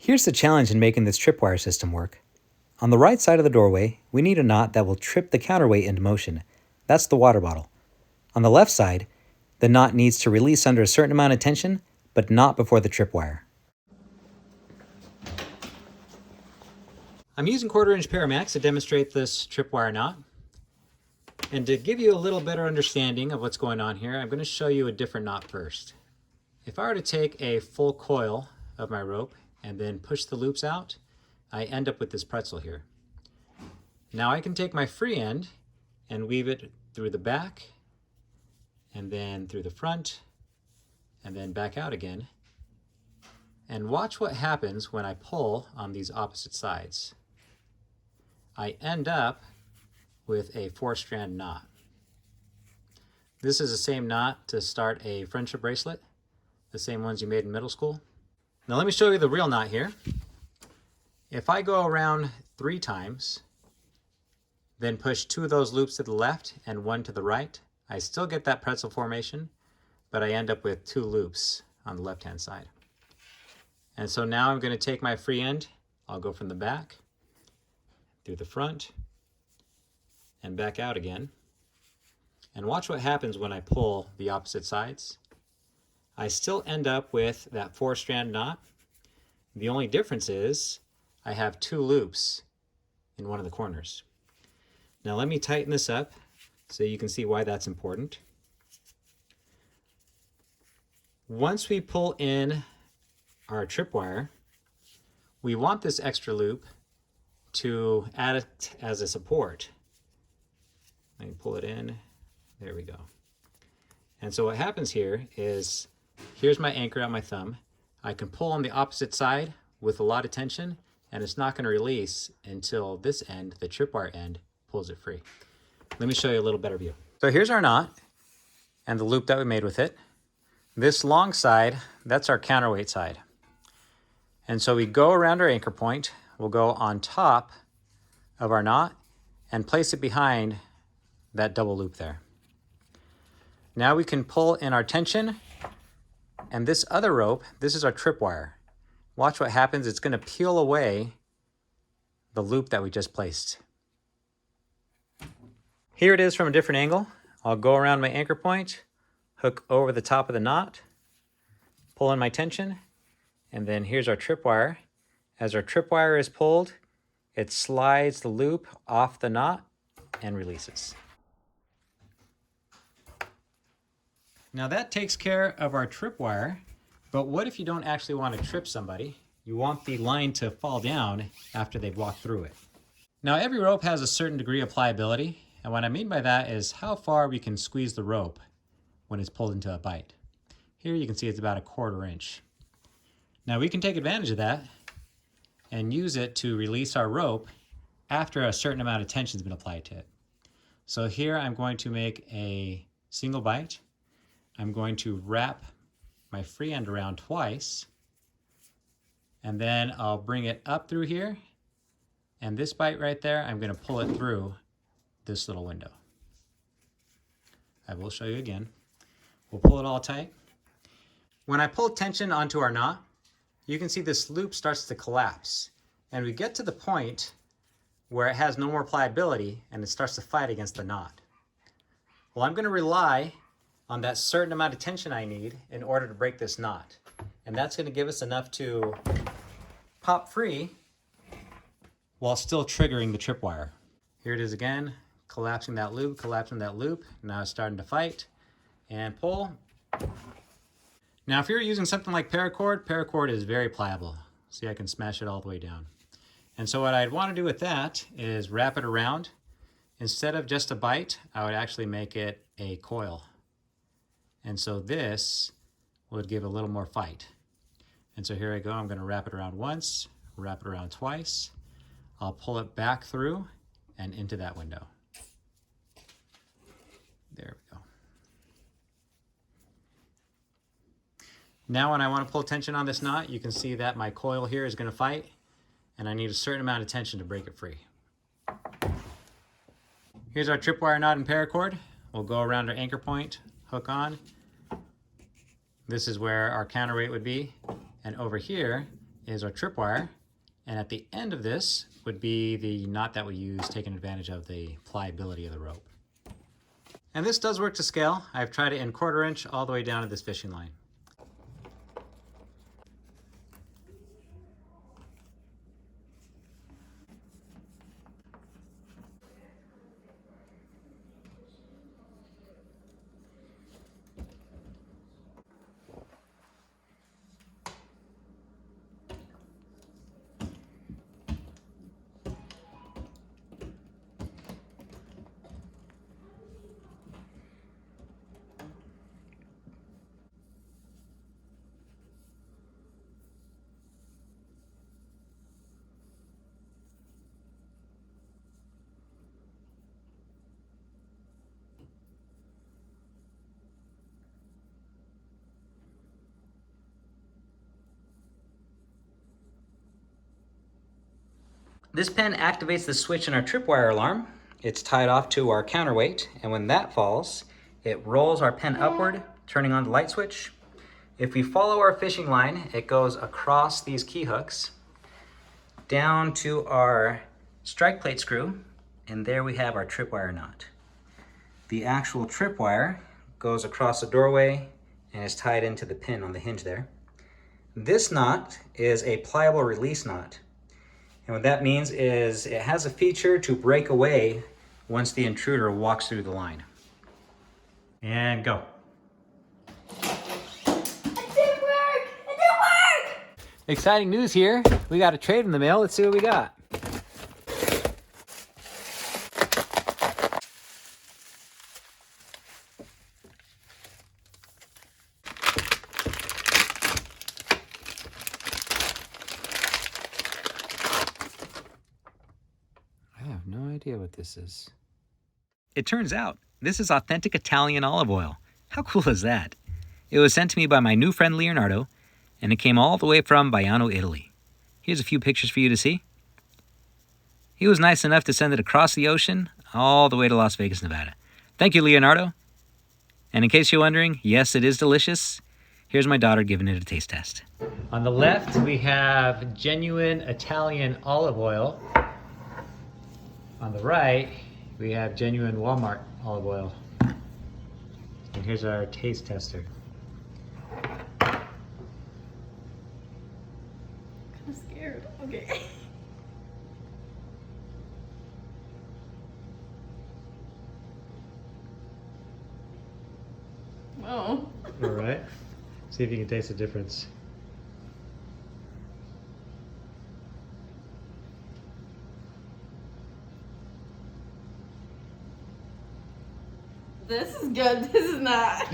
Here's the challenge in making this tripwire system work. On the right side of the doorway, we need a knot that will trip the counterweight into motion. That's the water bottle. On the left side, the knot needs to release under a certain amount of tension, but not before the tripwire. I'm using 1/4" Paramax to demonstrate this tripwire knot. And to give you a little better understanding of what's going on here, I'm going to show you a different knot first. If I were to take a full coil of my rope and then push the loops out, I end up with this pretzel here. Now I can take my free end and weave it through the back, and then through the front, and then back out again. And watch what happens when I pull on these opposite sides. I end up with a 4-strand knot. This is the same knot to start a friendship bracelet, the same ones you made in middle school. Now let me show you the real knot here. If I go around 3 times, then push 2 of those loops to the left and 1 to the right, I still get that pretzel formation, but I end up with 2 loops on the left-hand side. And so now I'm going to take my free end, I'll go from the back, through the front, and back out again. And watch what happens when I pull the opposite sides. I still end up with that 4-strand knot. The only difference is I have 2 loops in one of the corners. Now let me tighten this up so you can see why that's important. Once we pull in our tripwire, we want this extra loop to add it as a support. Let me pull it in. There we go. And so what happens here is, here's my anchor on my thumb. I can pull on the opposite side with a lot of tension, and it's not going to release until this end, the tripwire end, pulls it free. Let me show you a little better view. So here's our knot and the loop that we made with it. This long side, that's our counterweight side. And so we go around our anchor point, we'll go on top of our knot and place it behind that double loop there. Now we can pull in our tension, and this other rope, this is our tripwire. Watch what happens, it's going to peel away the loop that we just placed. Here it is from a different angle. I'll go around my anchor point, hook over the top of the knot, pull in my tension, and then here's our tripwire. As our tripwire is pulled, it slides the loop off the knot and releases. Now that takes care of our tripwire, but what if you don't actually want to trip somebody? You want the line to fall down after they've walked through it. Now every rope has a certain degree of pliability, and what I mean by that is how far we can squeeze the rope when it's pulled into a bite. Here you can see it's about 1/4 inch. Now we can take advantage of that and use it to release our rope after a certain amount of tension has been applied to it. So here I'm going to make a single bite. I'm going to wrap my free end around twice, and then I'll bring it up through here, and this bite right there, I'm going to pull it through this little window. I will show you again. We'll pull it all tight. When I pull tension onto our knot, you can see this loop starts to collapse, and we get to the point where it has no more pliability and it starts to fight against the knot. Well, I'm going to rely on that certain amount of tension I need in order to break this knot, and that's going to give us enough to pop free while still triggering the tripwire. Here it is again, collapsing that loop, now it's starting to fight, and pull. Now if you're using something like paracord is very pliable. See, I can smash it all the way down. And so what I'd want to do with that is wrap it around. Instead of just a bite, I would actually make it a coil. And so this would give a little more fight. And so here I go, I'm going to wrap it around once, wrap it around twice. I'll pull it back through and into that window. There we go. Now when I want to pull tension on this knot, you can see that my coil here is going to fight, and I need a certain amount of tension to break it free. Here's our tripwire knot and paracord. We'll go around our anchor point, hook on. This is where our counterweight would be, and over here is our tripwire, and at the end of this would be the knot that we use, taking advantage of the pliability of the rope. And this does work to scale. I've tried it in 1/4 inch all the way down to this fishing line. This pin activates the switch in our tripwire alarm. It's tied off to our counterweight, and when that falls, it rolls our pin upward, turning on the light switch. If we follow our fishing line, it goes across these key hooks, down to our strike plate screw, and there we have our tripwire knot. The actual tripwire goes across the doorway and is tied into the pin on the hinge there. This knot is a pliable release knot. And what that means is it has a feature to break away once the intruder walks through the line. And go. It didn't work! It didn't work! Exciting news here. We got a trade in the mail. Let's see what we got. I have no idea what this is. It turns out this is authentic Italian olive oil. How cool is that? It was sent to me by my new friend Leonardo, and it came all the way from Baiano, Italy. Here's a few pictures for you to see. He was nice enough to send it across the ocean, all the way to Las Vegas, Nevada. Thank you, Leonardo. And in case you're wondering, yes, it is delicious. Here's my daughter giving it a taste test. On the left, we have genuine Italian olive oil. On the right, we have genuine Walmart olive oil. And here's our taste tester. I'm scared. Okay. Oh. All right. See if you can taste the difference. This is good. This is not.